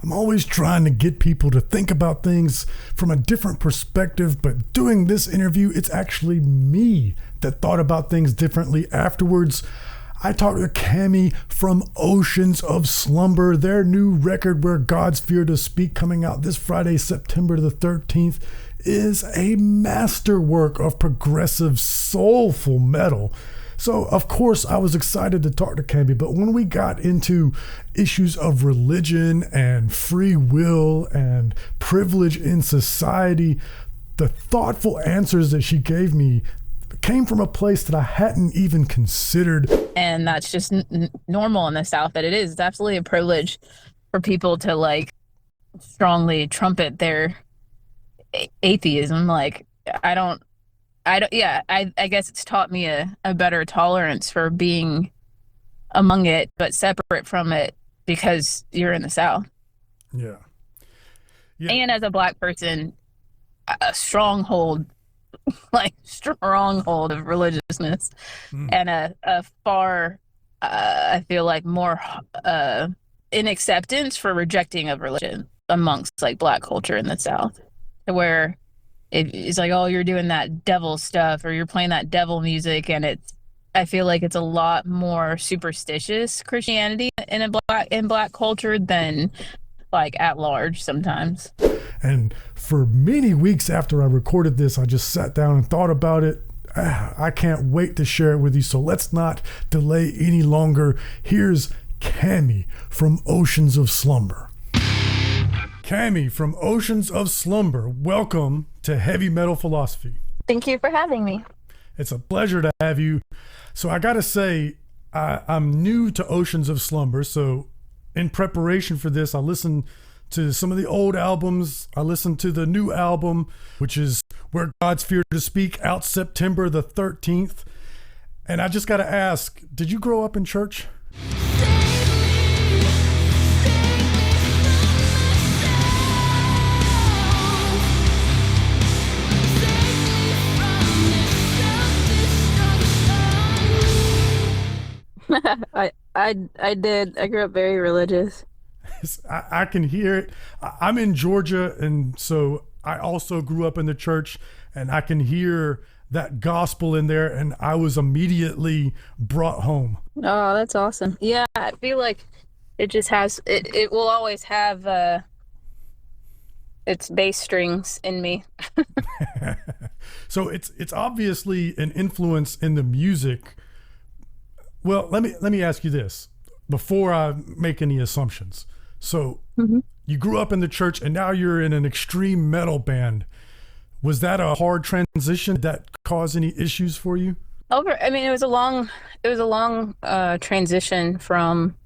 I'm always trying to get people to think about things from a different perspective, but doing this interview, it's actually me that thought about things differently afterwards. I talked to Cammie from Oceans of Slumber, their new record, Where Gods Fear to Speak, coming out this Friday, September the 13th, is a masterwork of progressive, soulful metal. So, of course, I was excited to talk to Cammie, but when we got into issues of religion and free will and privilege in society, the thoughtful answers that she gave me came from a place that I hadn't even considered. And that's just normal in the South, that it is. It's absolutely a privilege for people to like strongly trumpet their atheism. Like, I guess it's taught me a better tolerance for being among it, but separate from it because you're in the South. Yeah. And as a Black person, a stronghold of religiousness, and a far, I feel like, more in acceptance for rejecting of religion amongst like Black culture in the South, where it's like, oh, you're doing that devil stuff or you're playing that devil music, and I feel like it's a lot more superstitious Christianity in Black culture than like at large sometimes. And for many weeks after I recorded this, I just sat down and thought about it. I can't wait to share it with you. So let's not delay any longer. Here's Cammie from Oceans of Slumber. Cammie from Oceans of Slumber, welcome to Heavy Metal Philosophy. Thank you for having me. It's a pleasure to have you. So I gotta say, I'm new to Oceans of Slumber. So in preparation for this, I listened to some of the old albums. I listened to the new album, which is Where Gods Fear to Speak, out September the 13th. And I just got to ask, did you grow up in church? I did. I grew up very religious. I can hear it. I'm in Georgia, and so I also grew up in the church, and I can hear that gospel in there, and I was immediately brought home. Oh, that's awesome. Yeah, I feel like it just has, it will always have its bass strings in me. So it's obviously an influence in the music. Well, let me ask you this before I make any assumptions. So you grew up in the church and now you're in an extreme metal band. Was that a hard transition? Did that cause any issues for you? It was a long transition from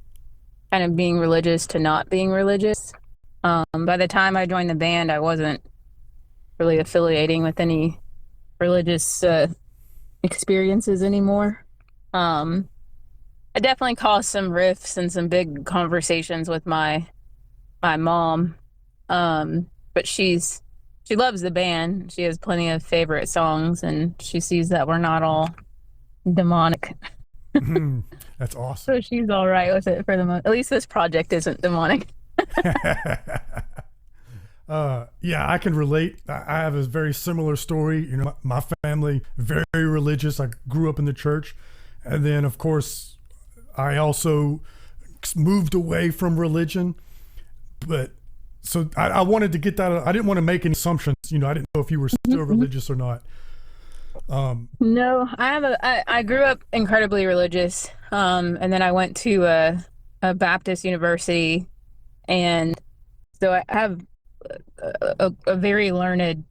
kind of being religious to not being religious. By the time I joined the band, I wasn't really affiliating with any religious experiences anymore. I definitely caused some rifts and some big conversations with my mom. But she loves the band. She has plenty of favorite songs, and she sees that we're not all demonic. That's awesome. So she's all right with it for the moment. At least this project isn't demonic. Yeah, I can relate. I have a very similar story. You know, my family, very religious. I grew up in the church. And then, of course, I also moved away from religion. But so I wanted to get that. I didn't want to make any assumptions. You know, I didn't know if you were still religious or not. No, I grew up incredibly religious. And then I went to a Baptist university, and so I have a very learned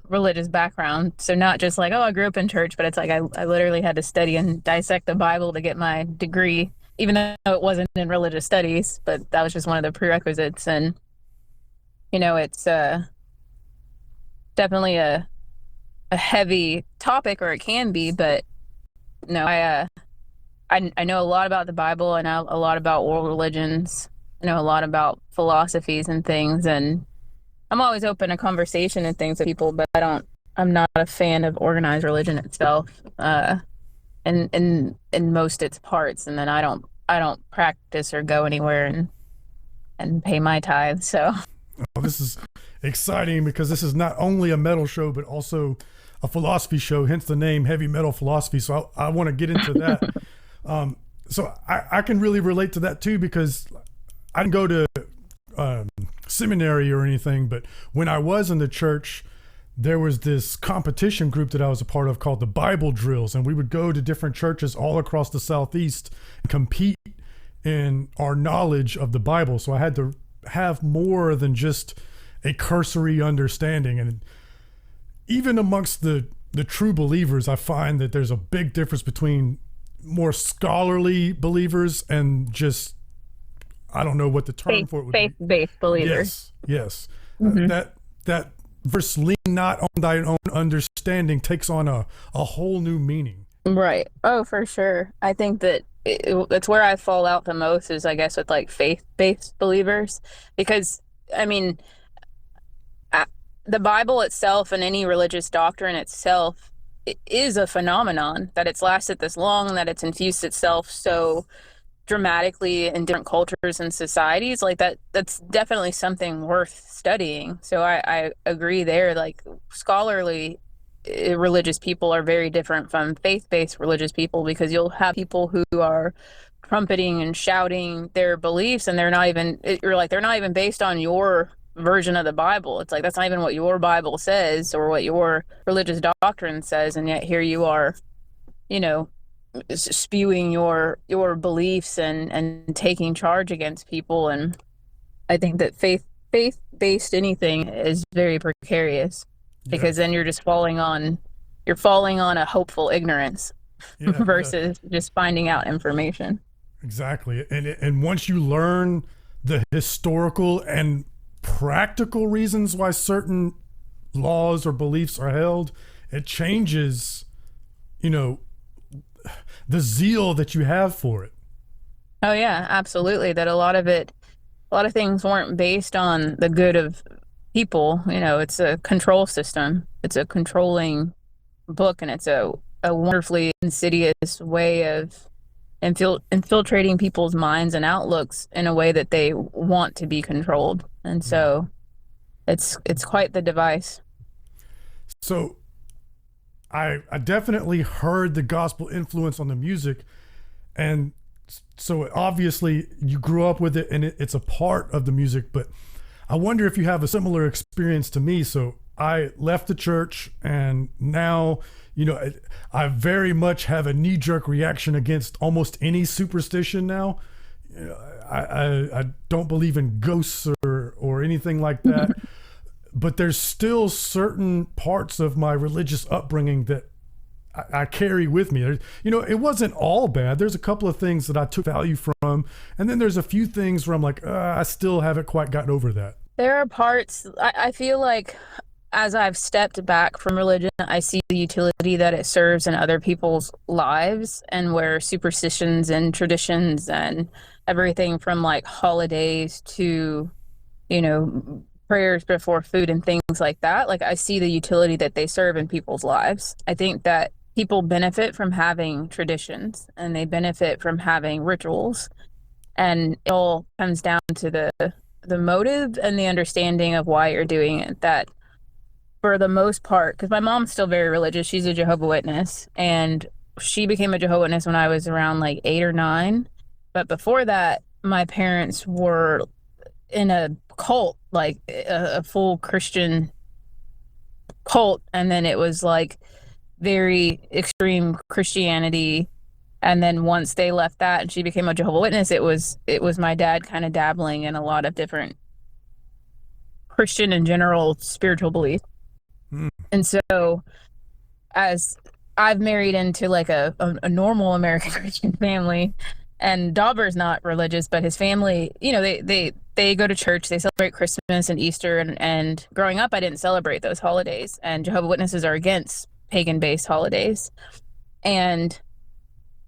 religious background. So not just like, oh, I grew up in church, but it's like I literally had to study and dissect the Bible to get my degree, even though it wasn't in religious studies, but that was just one of the prerequisites. And you know, it's definitely a heavy topic, or it can be, but no, I know a lot about the Bible. I know a lot about world religions. I know a lot about philosophies and things, and I'm always open to conversation and things with people, but I'm not a fan of organized religion itself, in most its parts. And then I don't practice or go anywhere and and pay my tithe. So Well, this is exciting because this is not only a metal show, but also a philosophy show, hence the name Heavy Metal Philosophy. So I want to get into that. So I can really relate to that too, because I didn't go to seminary or anything, but when I was in the church, there was this competition group that I was a part of called the Bible Drills, and we would go to different churches all across the Southeast and compete in our knowledge of the Bible. So I had to have more than just a cursory understanding. And even amongst the true believers, I find that there's a big difference between more scholarly believers and just, I don't know what the term for it would be. Faith-based believers. Yes. That verse, lean not on thine own understanding, takes on a whole new meaning. Right. Oh, for sure. I think that it's where I fall out the most is, I guess, with like faith-based believers, because I mean, the Bible itself and any religious doctrine itself, it is a phenomenon that it's lasted this long, that it's infused itself so dramatically in different cultures and societies. Like that's definitely something worth studying. So I agree there. Like, scholarly religious people are very different from faith-based religious people, because you'll have people who are trumpeting and shouting their beliefs, and they're not even based on your version of the Bible. It's like, that's not even what your Bible says or what your religious doctrine says, and yet here you are, you know, spewing your beliefs and taking charge against people. And I think that faith-based anything is very precarious, because then you're just falling on a hopeful ignorance versus just finding out information. Exactly. And once you learn the historical and practical reasons why certain laws or beliefs are held, it changes, the zeal that you have for it. Oh yeah, absolutely. That a lot of things weren't based on the good of people. It's a control system. It's a controlling book, and it's a wonderfully insidious way of infiltrating people's minds and outlooks in a way that they want to be controlled. And so it's quite the device. So I definitely heard the gospel influence on the music, and so obviously you grew up with it and it's a part of the music, but I wonder if you have a similar experience to me. So I left the church, and now, I very much have a knee-jerk reaction against almost any superstition now. I don't believe in ghosts or anything like that. But there's still certain parts of my religious upbringing that I carry with me. It wasn't all bad. There's a couple of things that I took value from. And then there's a few things where I'm like, I still haven't quite gotten over that. There are parts, I feel like, as I've stepped back from religion, I see the utility that it serves in other people's lives, and where superstitions and traditions and everything from like holidays to, prayers before food and things like that. Like, I see the utility that they serve in people's lives. I think that people benefit from having traditions, and they benefit from having rituals. And it all comes down to the motive and the understanding of why you're doing it. That, for the most part, because my mom's still very religious, she's a Jehovah's Witness, and she became a Jehovah's Witness when I was around like 8 or 9. But before that, my parents were in a cult, like a full Christian cult, and then it was like very extreme Christianity. And then once they left that and she became a Jehovah's Witness, it was my dad kind of dabbling in a lot of different Christian and general spiritual beliefs. And so, as I've married into like a normal American Christian family, and Dauber's not religious, but his family, they go to church, they celebrate Christmas and Easter, and growing up, I didn't celebrate those holidays, and Jehovah's Witnesses are against pagan-based holidays. And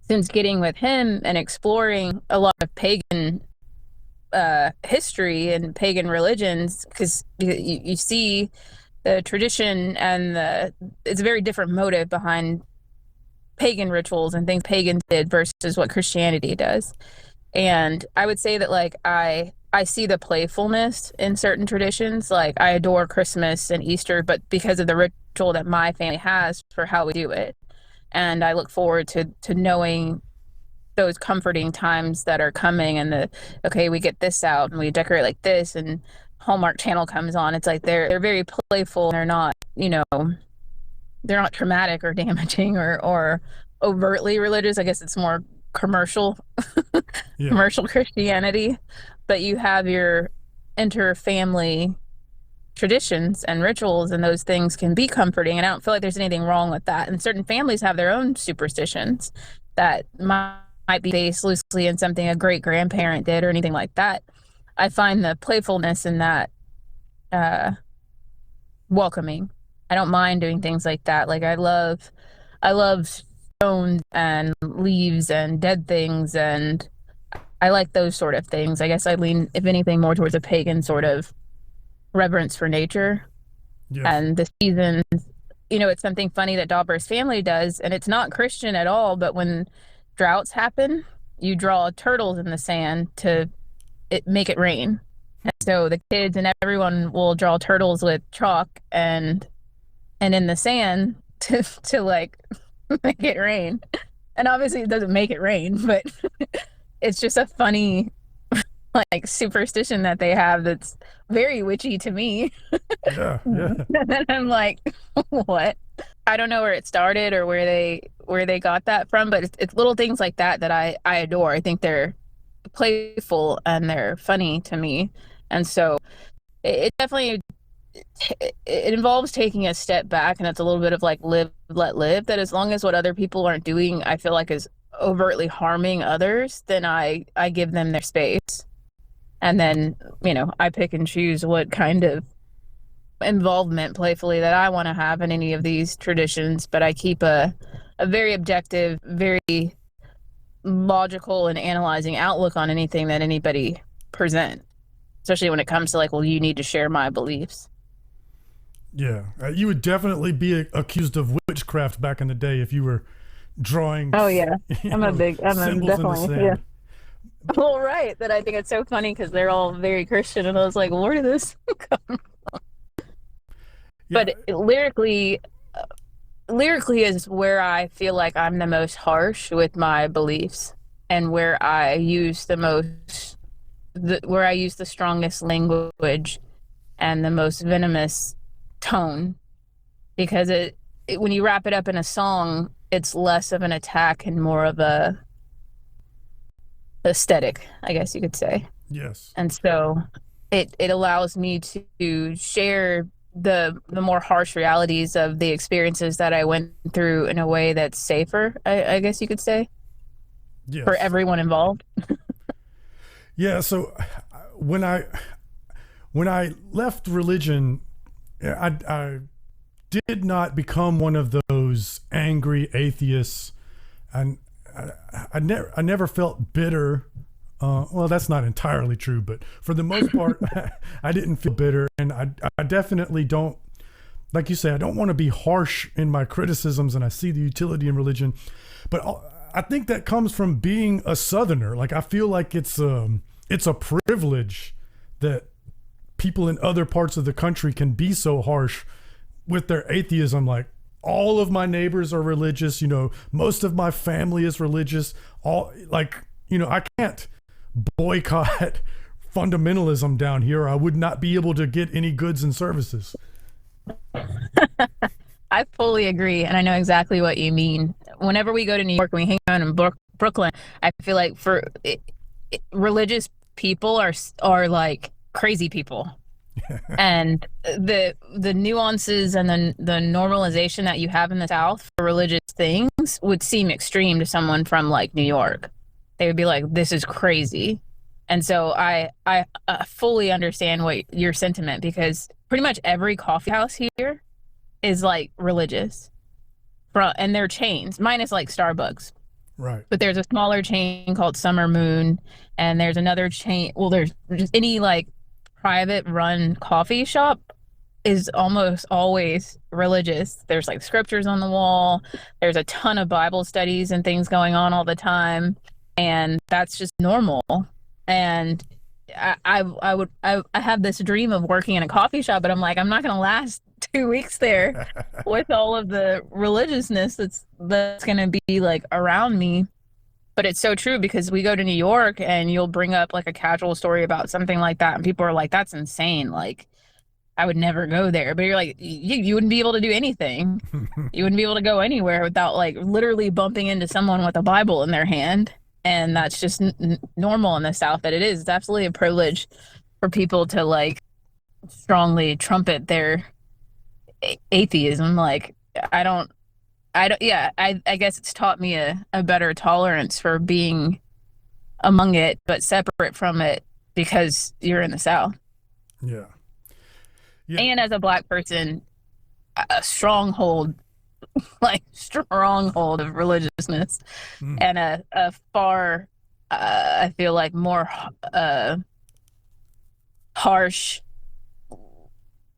since getting with him and exploring a lot of pagan history and pagan religions, because you see the tradition and it's a very different motive behind pagan rituals and things pagans did versus what Christianity does. And I would say that, like, I I see the playfulness in certain traditions. Like I adore Christmas and Easter, but because of the ritual that my family has for how we do it. And I look forward to knowing those comforting times that are coming and the okay, we get this out and we decorate like this and Hallmark Channel comes on. It's like they're very playful and they're not, they're not traumatic or damaging or overtly religious. I guess it's more commercial Yeah. commercial Christianity, but you have your inter-family traditions and rituals, and those things can be comforting. And I don't feel like there's anything wrong with that. And certain families have their own superstitions that might be based loosely in something a great grandparent did or anything like that. I find the playfulness in that uh, welcoming. I don't mind doing things like that. Like I love stones and leaves and dead things, and I like those sort of things. I guess I lean, if anything, more towards a pagan sort of reverence for nature Yes. and the seasons. It's something funny that Dauber's family does, and it's not Christian at all, but when droughts happen, you draw turtles in the sand to make it rain. And so the kids and everyone will draw turtles with chalk and in the sand to like make it rain. And obviously it doesn't make it rain, but it's just a funny like superstition that they have that's very witchy to me. Yeah. Yeah. And I'm like, what? I don't know where it started or where they got that from, but it's little things like that that I adore. I think they're playful and they're funny to me, and so it definitely it involves taking a step back, and it's a little bit of like live let live. That as long as what other people aren't doing, I feel like is overtly harming others, then I give them their space, and then I pick and choose what kind of involvement playfully that I want to have in any of these traditions, but I keep a very objective, very logical and analyzing outlook on anything that anybody present, especially when it comes to like, well, you need to share my beliefs. Yeah. You would definitely be accused of witchcraft back in the day if you were drawing Oh yeah, I'm symbols in the definitely, yeah. sand. Well, right. That I think it's so funny because they're all very Christian, and I was like, where did this come? Yeah. But lyrically is where I feel like I'm the most harsh with my beliefs and where I use where I use the strongest language and the most venomous tone, because when you wrap it up in a song, it's less of an attack and more of a aesthetic, I guess you could say. Yes. And so it allows me to share the more harsh realities of the experiences that I went through in a way that's safer, I guess you could say, for Yes. everyone involved. Yeah. So when I left religion, I did not become one of those angry atheists, and I never felt bitter. Well, that's not entirely true, but for the most part, I didn't feel bitter, and I definitely don't, like you say, I don't want to be harsh in my criticisms, and I see the utility in religion, but I think that comes from being a Southerner. Like I feel like it's a privilege that people in other parts of the country can be so harsh with their atheism. Like all of my neighbors are religious, most of my family is religious. I can't boycott fundamentalism down here. I would not be able to get any goods and services. I fully agree, and I know exactly what you mean. Whenever we go to New York and we hang out in Brooklyn, I feel like religious people are like crazy people. And the nuances and the normalization that you have in the South for religious things would seem extreme to someone from like New York. They would be like, this is crazy. And so I fully understand what your sentiment, because pretty much every coffee house here is like religious, and they're chains, minus like Starbucks. Right. But there's a smaller chain called Summer Moon, and there's another chain. Well, there's just any like private run coffee shop is almost always religious. There's like scriptures on the wall. There's a ton of Bible studies and things going on all the time. And that's just normal. And I have this dream of working in a coffee shop, but I'm like, I'm not gonna last 2 weeks there with all of the religiousness that's gonna be like around me. But it's so true because we go to New York and you'll bring up like a casual story about something like that, and people are like, "That's insane!" Like, I would never go there. But you're like, you wouldn't be able to do anything. You wouldn't be able to go anywhere without like literally bumping into someone with a Bible in their hand. And that's just normal in the South. That it is. It's absolutely a privilege for people to like strongly trumpet their atheism. Like, I don't, yeah, I guess it's taught me a better tolerance for being among it, but separate from it because you're in the South. Yeah. Yeah. And as a Black person, a stronghold, like stronghold of religiousness, and a far, I feel like more harsh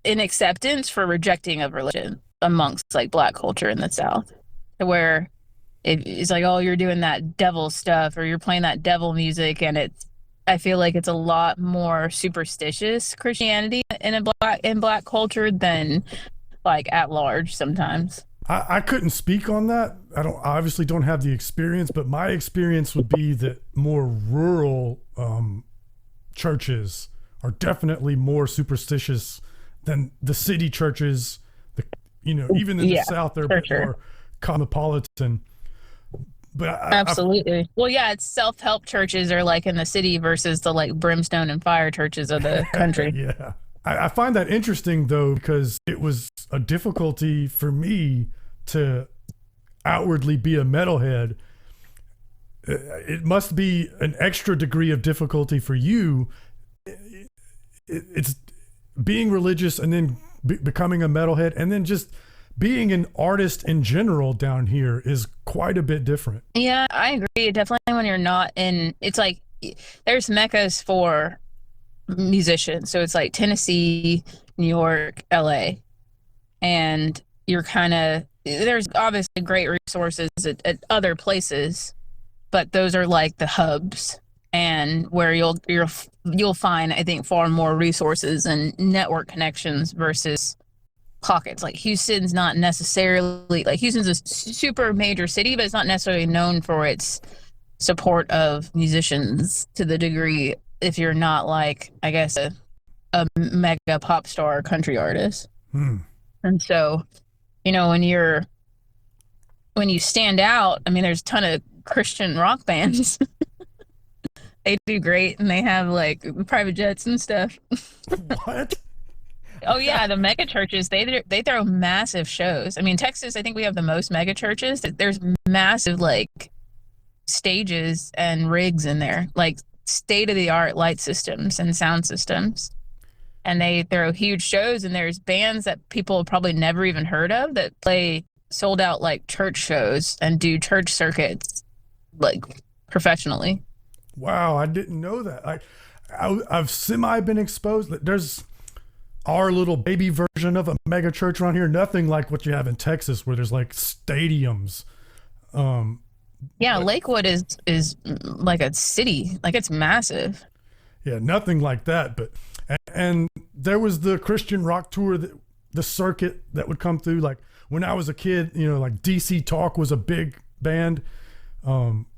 in acceptance for rejecting of religion amongst like Black culture in the South, where it's like, oh, you're doing that devil stuff or you're playing that devil music, and I feel like it's a lot more superstitious Christianity in Black culture than like at large sometimes. I couldn't speak on that. I obviously don't have the experience, but my experience would be that more rural churches are definitely more superstitious than the city churches. Even in the South, they're a bit more cosmopolitan. But absolutely. Well, yeah, it's self-help churches are like in the city versus the like brimstone and fire churches of the country. Yeah. I find that interesting though, because it was a difficulty for me to outwardly be a metalhead. It must be an extra degree of difficulty for you. It's being religious and then becoming a metalhead, and then just being an artist in general down here is quite a bit different. Yeah, I agree. Definitely when you're not in, it's like there's meccas for musicians. So it's like Tennessee, New York, LA. And you're kind of, there's obviously great resources at other places, but those are like the hubs, and where you'll find, I think, far more resources and network connections versus pockets. Like Houston's not necessarily, like Houston's a super major city, but it's not necessarily known for its support of musicians to the degree if you're not like, I guess, a mega pop star country artist. And so, when you stand out, I mean, there's a ton of Christian rock bands. They do great, and they have like private jets and stuff. What? Oh yeah, the mega churches, they throw massive shows. I mean, Texas, I think we have the most mega churches. There's massive like stages and rigs in there, like state-of-the-art light systems and sound systems. And they throw huge shows, and there's bands that people have probably never even heard of that play sold out like church shows and do church circuits like professionally. Wow, I didn't know that. I've semi been exposed. There's our little baby version of a mega church around here. Nothing like what you have in Texas, where there's like stadiums. Yeah, Lakewood is like a city, like it's massive. Yeah, nothing like that. But and there was the Christian rock tour, the circuit that would come through. Like when I was a kid, like DC Talk was a big band.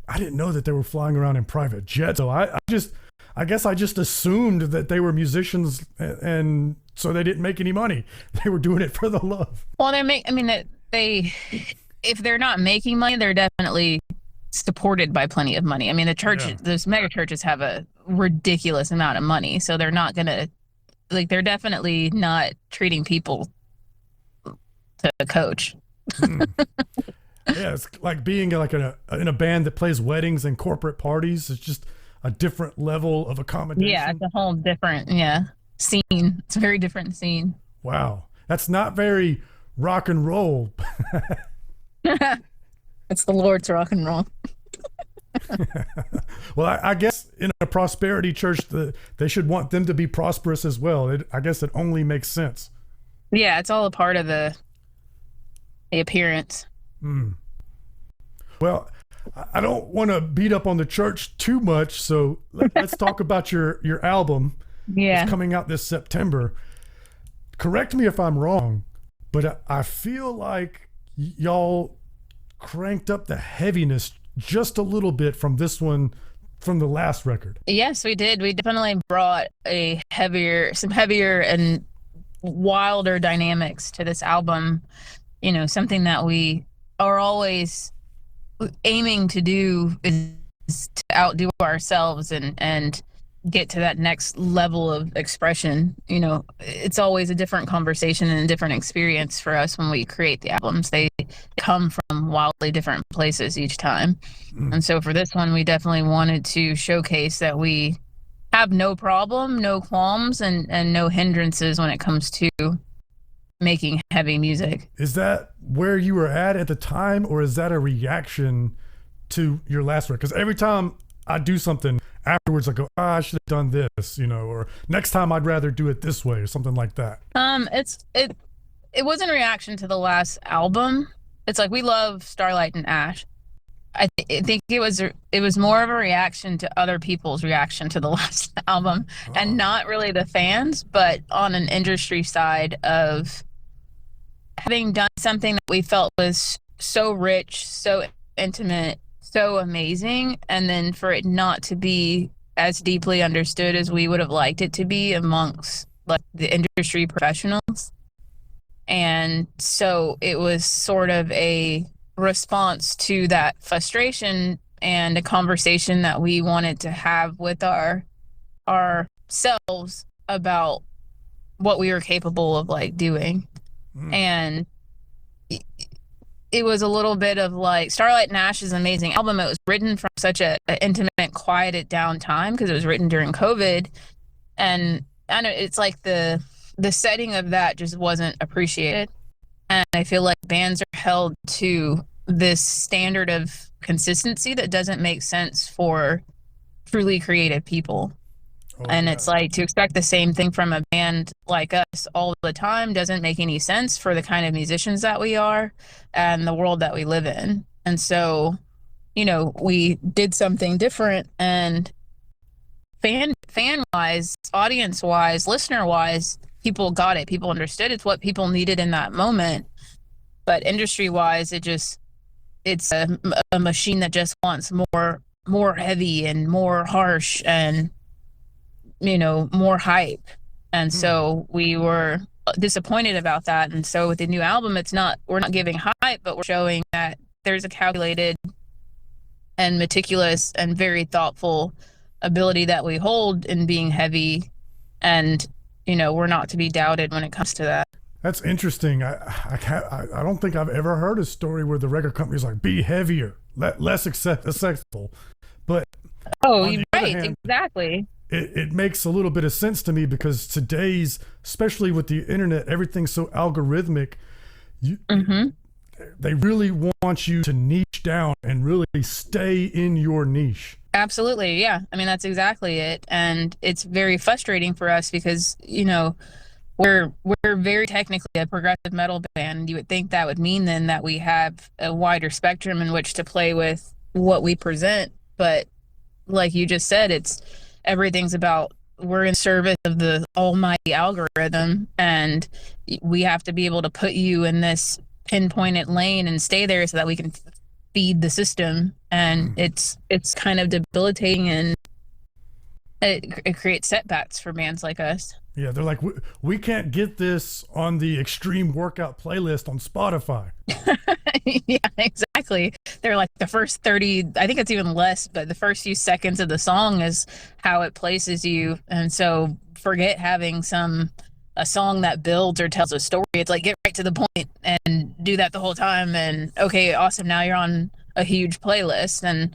I didn't know that they were flying around in private jets. So I guess I just assumed that they were musicians, and so they didn't make any money. They were doing it for the love. Well, if they're not making money, they're definitely supported by plenty of money. I mean, those mega churches have a ridiculous amount of money, so they're not gonna, like, they're definitely not treating people to coach. Yeah, it's like being like in a band that plays weddings and corporate parties. It's just a different level of accommodation. Yeah, it's a whole different scene. It's a very different scene. Wow, that's not very rock and roll. It's the Lord's rock and roll. Well, I guess in a prosperity church, they should want them to be prosperous as well. I guess it only makes sense. Yeah, it's all a part of the appearance. Well, I don't want to beat up on the church too much, so let's talk about your album. It's Yeah. coming out this September. Correct me if I'm wrong, but I feel like y'all cranked up the heaviness just a little bit from this one, from the last record. Yes, we did. We definitely brought some heavier and wilder dynamics to this album. Something that we are always aiming to do is to outdo ourselves and get to that next level of expression. It's always a different conversation and a different experience for us when we create the albums. They come from wildly different places each time. And so for this one, we definitely wanted to showcase that we have no problem, no qualms, and no hindrances when it comes to making heavy music. Is that where you were at the time, or is that a reaction to your last record? Because every time I do something afterwards, I go, I should have done this, or next time I'd rather do it this way, or something like that. It wasn't a reaction to the last album. It's like, we love Starlight and Ash. I think it was more of a reaction to other people's reaction to the last album, and not really the fans, but on an industry side of having done something that we felt was so rich, so intimate, so amazing, and then for it not to be as deeply understood as we would have liked it to be amongst like the industry professionals. And so it was sort of a response to that frustration and a conversation that we wanted to have with ourselves about what we were capable of like doing. And it was a little bit of like, Starlight and Ash is an amazing album. It was written from such a intimate, quieted down time because it was written during COVID. And I know it's like the setting of that just wasn't appreciated. And I feel like bands are held to this standard of consistency that doesn't make sense for truly creative people. And it's like, to expect the same thing from a band like us all the time doesn't make any sense for the kind of musicians that we are and the world that we live in. And so, we did something different, and fan wise, audience wise, listener wise, people got it. People understood it's what people needed in that moment. But industry wise, it's a machine that just wants more heavy and more harsh and more hype. And so we were disappointed about that. And so with the new album, we're not giving hype, but we're showing that there's a calculated and meticulous and very thoughtful ability that we hold in being heavy. And, we're not to be doubted when it comes to that. That's interesting. I don't think I've ever heard a story where the record company's like, be heavier, less accessible. But right, hand, exactly. It makes a little bit of sense to me, because today's, especially with the internet, everything's so algorithmic. They really want you to niche down and really stay in your niche. Absolutely. Yeah. I mean, that's exactly it. And it's very frustrating for us because, we're very technically a progressive metal band. You would think that would mean then that we have a wider spectrum in which to play with what we present. But like you just said, everything's about, we're in service of the almighty algorithm, and we have to be able to put you in this pinpointed lane and stay there so that we can feed the system. And it's kind of debilitating, and it creates setbacks for bands like us. Yeah, they're like, we can't get this on the extreme workout playlist on Spotify. Yeah, exactly. They're like, the first 30, I think it's even less, but the first few seconds of the song is how it places you. And so forget having a song that builds or tells a story. It's like, get right to the point and do that the whole time. And okay, awesome. Now you're on a huge playlist. And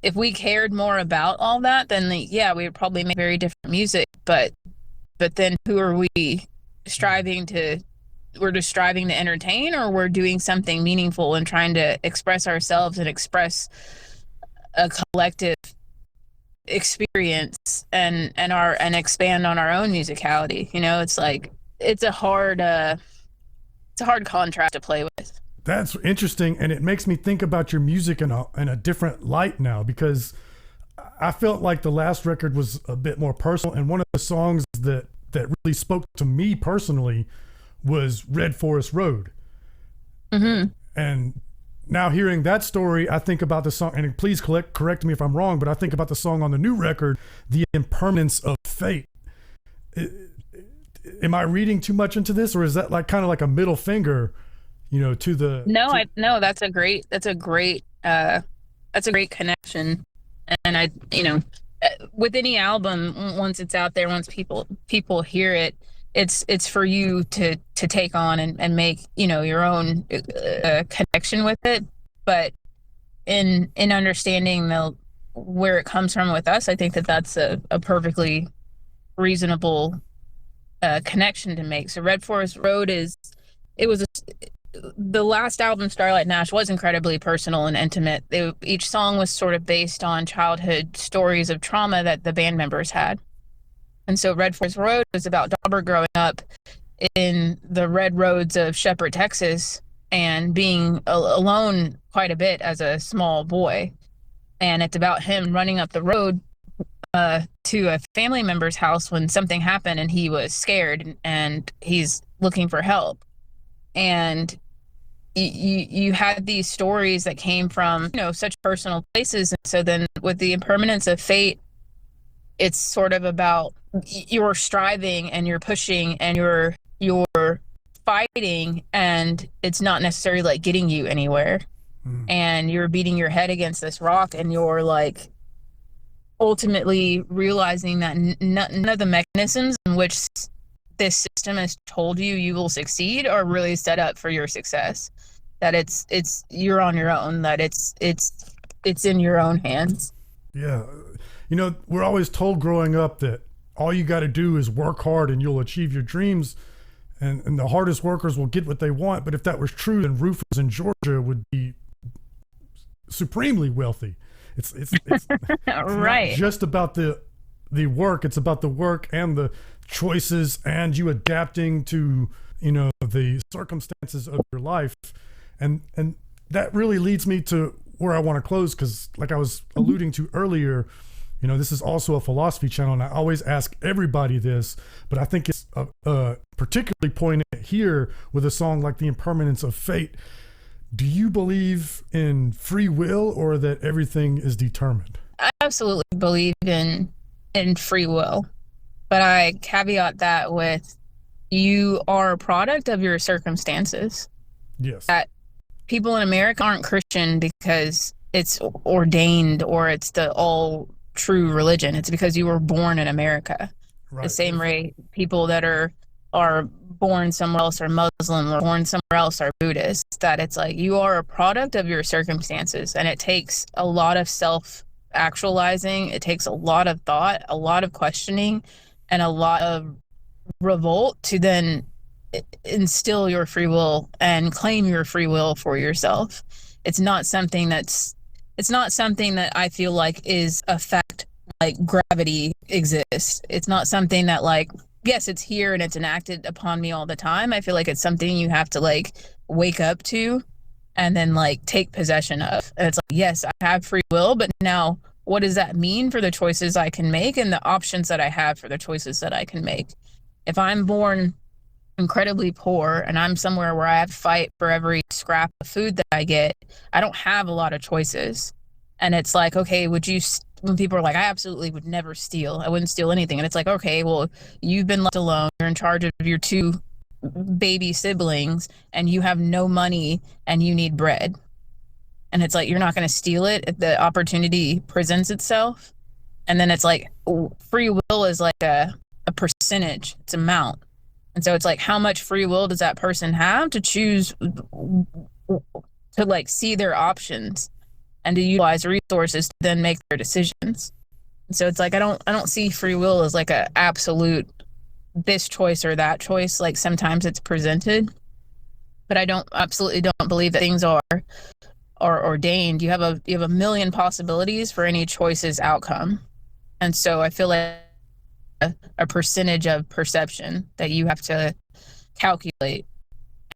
if we cared more about all that, then we would probably make very different music. But then who are we striving to? We're just striving to entertain, or we're doing something meaningful and trying to express ourselves and express a collective experience and expand on our own musicality. It's like, it's a hard contrast to play with. That's interesting, and it makes me think about your music in a different light now, because I felt like the last record was a bit more personal, and one of the songs that really spoke to me personally was Red Forest Road. Mm-hmm. And now hearing that story, I think about the song, and please correct me if I'm wrong, but I think about the song on the new record, The Impermanence of Fate. Am I reading too much into this, or is that like kind of like a middle finger, to the? No, that's a great connection. And with any album, once it's out there, once people hear it, it's for you to take on and make, your own connection with it. But in understanding where it comes from with us, I think that's a perfectly reasonable connection to make. So Red Forest Road it was the last album, Starlight Nash, was incredibly personal and intimate. Each song was sort of based on childhood stories of trauma that the band members had. And so Red Forest Road was about Dauber growing up in the red roads of Shepherd, Texas, and being alone quite a bit as a small boy. And it's about him running up the road to a family member's house when something happened and he was scared and he's looking for help. And you had these stories that came from such personal places, and so then with The Impermanence of Fate, it's sort of about you're striving and you're pushing and you're fighting, and it's not necessarily like getting you anywhere. And you're beating your head against this rock, and you're like ultimately realizing that none of the mechanisms in which this system has told you will succeed are really set up for your success. That it's you're on your own, that it's in your own hands. Yeah. We're always told growing up that all you got to do is work hard and you'll achieve your dreams, and the hardest workers will get what they want. But if that was true, then roofers in Georgia would be supremely wealthy. It's right. Not just about the work. It's about the work and the choices and you adapting to the circumstances of your life, and that really leads me to where I want to close, because like I was alluding to earlier, this is also a philosophy channel, and I always ask everybody this, but I think it's particularly poignant here with a song like The Impermanence of Fate. Do you believe in free will, or that everything is determined? I absolutely believe in free will, but I caveat that with you are a product of your circumstances. Yes. That people in America aren't Christian because it's ordained or it's the all true religion. It's because you were born in America. Right. The same way people that are born somewhere else are Muslim or born somewhere else are Buddhist. That it's like you are a product of your circumstances, and it takes a lot of self-actualizing. It takes a lot of thought, a lot of questioning, and a lot of revolt to then instill your free will and claim your free will for yourself. It's not something that I feel like is a fact like gravity exists. It's not something that like, yes, it's here and it's enacted upon me all the time. I feel like it's something you have to like wake up to and then like take possession of. And it's like, yes, I have free will, but now what does that mean for the choices I can make and the options that I have for the choices that I can make? If I'm born incredibly poor and I'm somewhere where I have to fight for every scrap of food that I get, I don't have a lot of choices. And it's like, okay, when people are like, I absolutely would never steal. I wouldn't steal anything. And it's like, okay, well, you've been left alone. You're in charge of your 2 baby siblings and you have no money and you need bread. And it's like, you're not going to steal it if the opportunity presents itself. And then it's like, free will is like a percentage. It's amount. And so it's like, how much free will does that person have to choose to like see their options and to utilize resources to then make their decisions? And so it's like, I don't see free will as like a absolute this choice or that choice. Like sometimes it's presented, but I absolutely don't believe that things are ordained. You have a million possibilities for any choice's outcome. And so I feel like a percentage of perception that you have to calculate,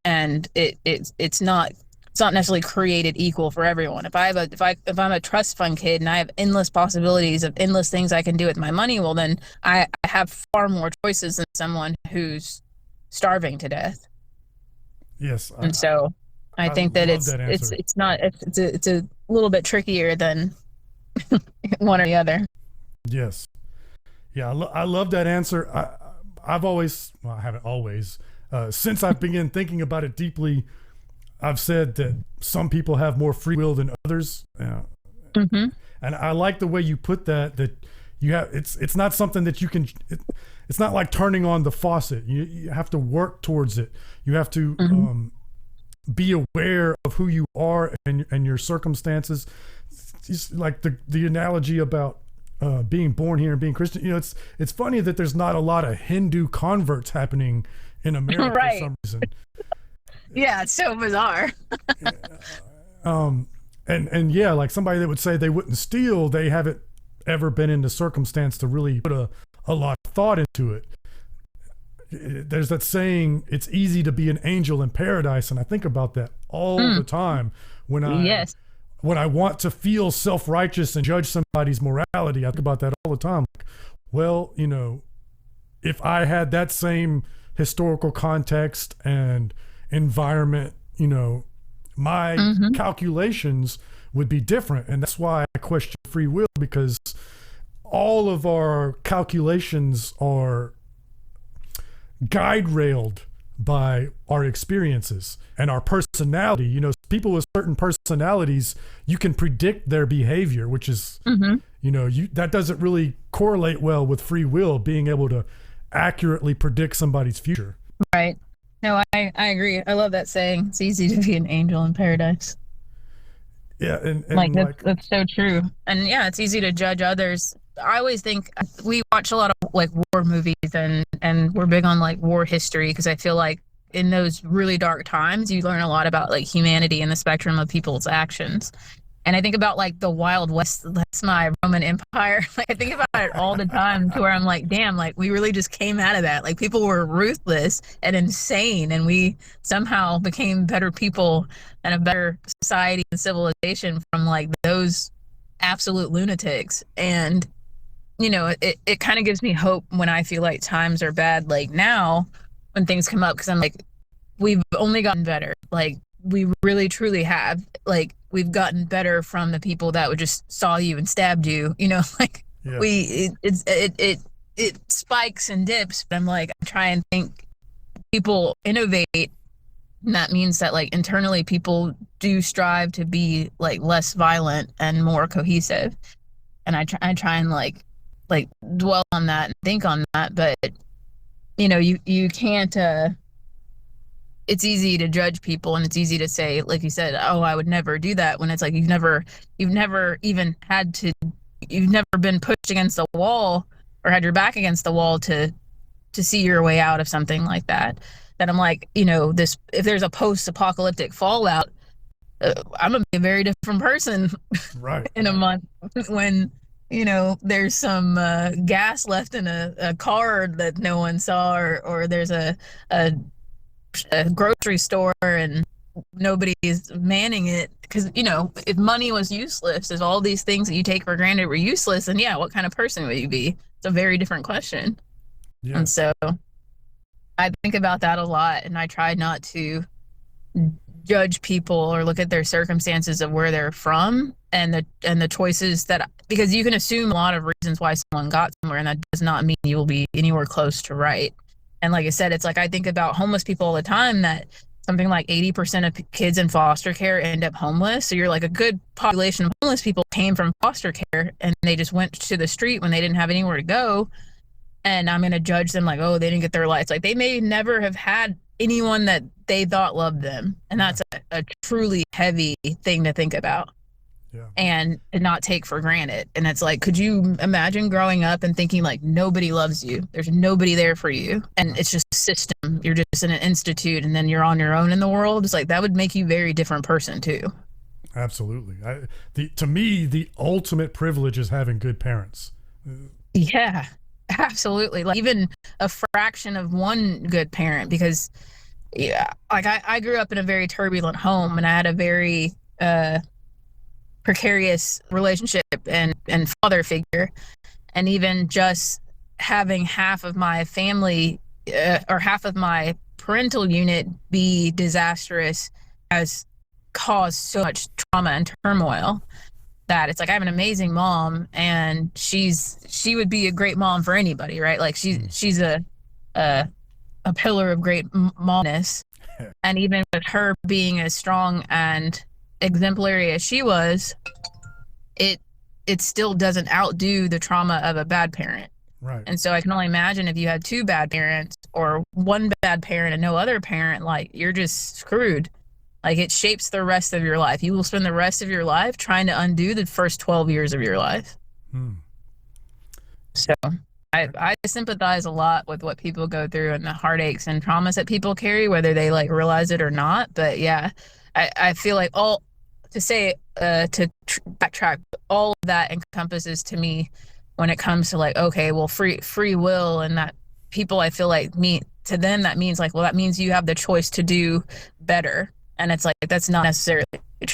and it's not it's not necessarily created equal for everyone. If I'm a trust fund kid and I have endless possibilities of endless things I can do with my money, well then I have far more choices than someone who's starving to death. Yes, And so I think that love that answer. it's a little bit trickier than one or the other. Yes. Yeah, I love that answer. I've always, well, I haven't always, since I've begun thinking about it deeply, I've said that some people have more free will than others. Mm-hmm. And I like the way you put that you have, it's not something that you can, it's not like turning on the faucet. You have to work towards it. You have to be aware of who you are and your circumstances. It's like the analogy about being born here and being Christian. You know, it's funny that there's not a lot of Hindu converts happening in America right. for some reason. Yeah, it's so bizarre. And yeah, like somebody that would say they wouldn't steal, they haven't ever been in the circumstance to really put a lot of thought into it. There's that saying, it's easy to be an angel in paradise, and I think about that all the time when I want to feel self-righteous and judge somebody's morality. I think about that all the time. Well, you know, if I had that same historical context and environment, you know, my calculations would be different. And that's why I question free will, because all of our calculations are guide railed by our experiences and our personality. You know, people with certain personalities, you can predict their behavior, which is, you know, that doesn't really correlate well with free will, being able to accurately predict somebody's future. Right. No, I agree. I love that saying. It's easy to be an angel in paradise. Yeah, and like that's so true. And yeah, it's easy to judge others. I always think we watch a lot of like war movies and we're big on like war history, because I feel like in those really dark times you learn a lot about like humanity and the spectrum of people's actions. And I think about like the Wild West, that's my Roman Empire. Like I think about it all the time, to where I'm like, damn, like we really just came out of that. Like people were ruthless and insane, and we somehow became better people and a better society and civilization from like those absolute lunatics. And, you know, it kind of gives me hope when I feel like times are bad, like now when things come up, because I'm like, we've only gotten better. Like we really truly have. Like we've gotten better from the people that would just saw you and stabbed you, you know, like it spikes and dips. But I'm like, I try and think people innovate, and that means that like internally people do strive to be like less violent and more cohesive. And I try and like dwell on that and think on that. But you know, you can't it's easy to judge people, and it's easy to say, like you said, oh, I would never do that, when it's like you've never even you've never been pushed against the wall or had your back against the wall to see your way out of something like that. That I'm like, you know, this, if there's a post-apocalyptic fallout, I'm gonna be a very different person right in a month, when you know there's some gas left in a car that no one saw, or there's a grocery store and nobody's manning it, because you know, if money was useless, if all these things that you take for granted were useless, then yeah, what kind of person would you be? It's a very different question. Yeah. And so I think about that a lot, and I try not to judge people or look at their circumstances of where they're from and the choices that, because you can assume a lot of reasons why someone got somewhere, and that does not mean you will be anywhere close to right. And like I said, it's like I think about homeless people all the time, that something like 80% of kids in foster care end up homeless. So you're like, a good population of homeless people came from foster care and they just went to the street when they didn't have anywhere to go. And I'm going to judge them like, oh, they didn't get their life. Like they may never have had anyone that they thought loved them. And that's a truly heavy thing to think about. Yeah. And not take for granted. And it's like, could you imagine growing up and thinking like nobody loves you? There's nobody there for you. And it's just a system. You're just in an institute and then you're on your own in the world. It's like, that would make you a very different person too. Absolutely. To me, the ultimate privilege is having good parents. Yeah, absolutely. Like even a fraction of one good parent, because yeah, like I grew up in a very turbulent home, and I had a very precarious relationship and father figure, and even just having half of my family or half of my parental unit be disastrous has caused so much trauma and turmoil that it's like I have an amazing mom, and she would be a great mom for anybody, right? Like she's a, a pillar of great momness. And even with her being as strong and exemplary as she was, it it still doesn't outdo the trauma of a bad parent. Right. And so I can only imagine if you had two bad parents or one bad parent and no other parent, like you're just screwed. Like it shapes the rest of your life. You will spend the rest of your life trying to undo the first 12 years of your life. So I sympathize a lot with what people go through and the heartaches and traumas that people carry, whether they like realize it or not. But yeah, I feel like all to say backtrack, all of that encompasses to me when it comes to like, okay, well, free will, and that people I feel like mean to them that means like, well, that means you have the choice to do better, and it's like that's not necessarily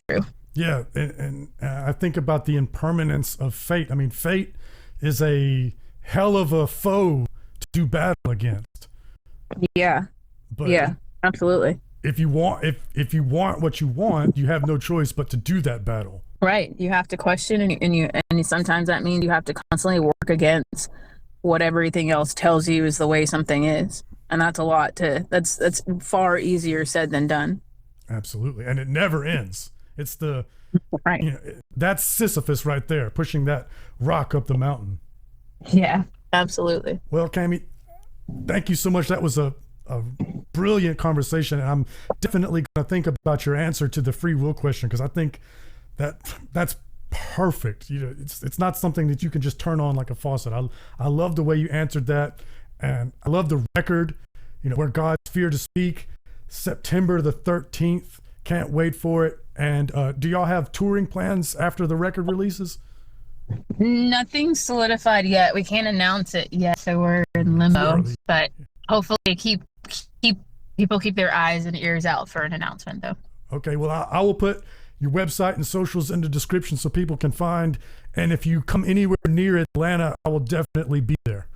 true. Yeah, and I think about the impermanence of fate. I mean, fate is a hell of a foe to do battle against. Yeah. But yeah, absolutely. If you want what you want, you have no choice but to do that battle. Right. You have to question, and sometimes that means you have to constantly work against what everything else tells you is the way something is. And that's a lot that's far easier said than done. Absolutely. And it never ends. It's the right. That's Sisyphus right there, pushing that rock up the mountain. Yeah, absolutely. Well, Cammie, thank you so much. That was a brilliant conversation, and I'm definitely going to think about your answer to the free will question, because I think that's perfect. It's not something that you can just turn on like a faucet. I love the way you answered that, and I love the record. Where God's fear to speak, September the 13th. Can't wait for it. And do y'all have touring plans after the record releases? Nothing solidified yet. We can't announce it yet, so we're in limbo. But hopefully, people keep their eyes and ears out for an announcement, though. Okay. Well, I will put your website and socials in the description so people can find. And if you come anywhere near Atlanta, I will definitely be there.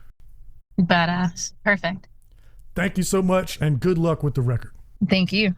Badass. Perfect. Thank you so much, and good luck with the record. Thank you.